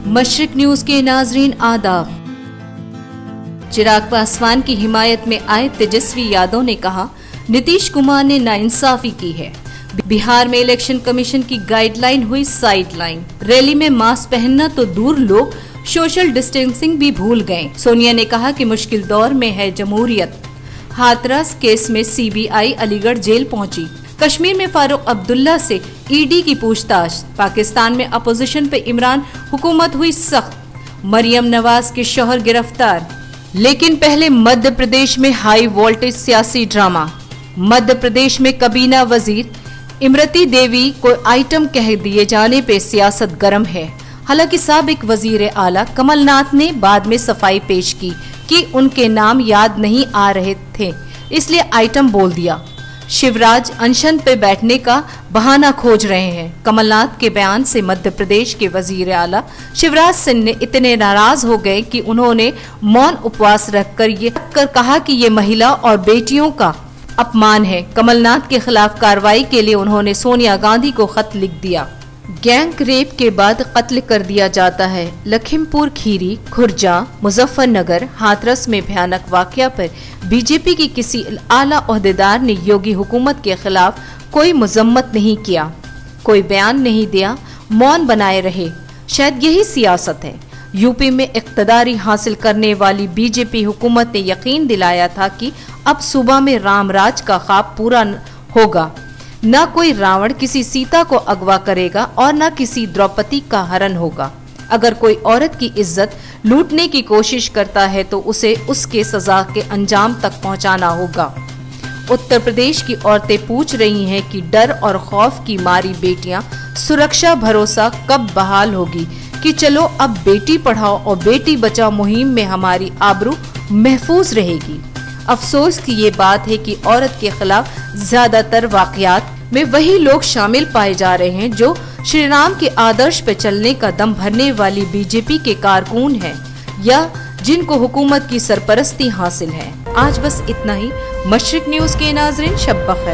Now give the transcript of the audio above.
मशरिक news के नाजरीन आदाब। चिराग पासवान की हिमायत में आए तेजस्वी यादव ने कहा, नीतीश कुमार ने नाइंसाफी की है। बिहार में इलेक्शन कमीशन की गाइडलाइन हुई साइडलाइन। रैली में मास्क पहनना तो दूर, लोग सोशल डिस्टेंसिंग भी भूल गए। सोनिया ने कहा कि मुश्किल दौर में है जमहूरियत। हाथरस केस में सीबीआई अलीगढ़ जेल पहुंची। कश्मीर में फारूक अब्दुल्ला से ईडी की पूछताछ। पाकिस्तान में अपोजिशन पे इमरान हुकूमत हुई सख्त। मरियम नवाज के शौहर गिरफ्तार। लेकिन पहले मध्य प्रदेश में हाई वोल्टेज सियासी ड्रामा। मध्य प्रदेश में कबीना वजीर इमरती देवी को आइटम कह दिए जाने पे सियासत गर्म है। हालांकि साबिक वजीर आला कमलनाथ ने बाद में सफाई पेश की कि उनके नाम याद नहीं आ रहे थे, इसलिए आइटम बोल दिया। शिवराज अनशन पे बैठने का बहाना खोज रहे हैं। कमलनाथ के बयान से मध्य प्रदेश के वजीर आला शिवराज सिंह ने इतने नाराज हो गए कि उन्होंने मौन उपवास रखकर कहा कि ये महिला और बेटियों का अपमान है। कमलनाथ के खिलाफ कार्रवाई के लिए उन्होंने सोनिया गांधी को खत लिख दिया। गैंग रेप के बाद कत्ल कर दिया जाता है। लखीमपुर खीरी, खुर्जा, मुजफ्फरनगर, हाथरस में भयानक वाकया पर बीजेपी की किसी आला ओहदेदार ने योगी हुकूमत के खिलाफ कोई मजम्मत नहीं किया, कोई बयान नहीं दिया, मौन बनाए रहे। शायद यही सियासत है। यूपी में इख्तदारी हासिल करने वाली बीजेपी हुकूमत ने यकीन दिलाया था कि अब सूबा में रामराज का ख्वाब पूरा होगा। न कोई रावण किसी सीता को अगवा करेगा और न किसी द्रौपदी का हरण होगा। अगर कोई औरत की इज्जत लूटने की कोशिश करता है तो उसे उसके सजा के अंजाम तक पहुंचाना होगा। उत्तर प्रदेश की औरतें पूछ रही हैं कि डर और खौफ की मारी बेटियां सुरक्षा भरोसा कब बहाल होगी कि चलो अब बेटी पढ़ाओ और बेटी बचाओ मुहिम में हमारी आबरू महफूज रहेगी। अफसोस की ये बात है कि औरत के खिलाफ ज्यादातर वाकयात में वही लोग शामिल पाए जा रहे हैं जो श्री राम के आदर्श पे चलने का दम भरने वाली बीजेपी के कारकुन हैं या जिनको हुकूमत की सरपरस्ती हासिल है। आज बस इतना ही। मशरिक न्यूज के नाज़रीन, शब बखैर।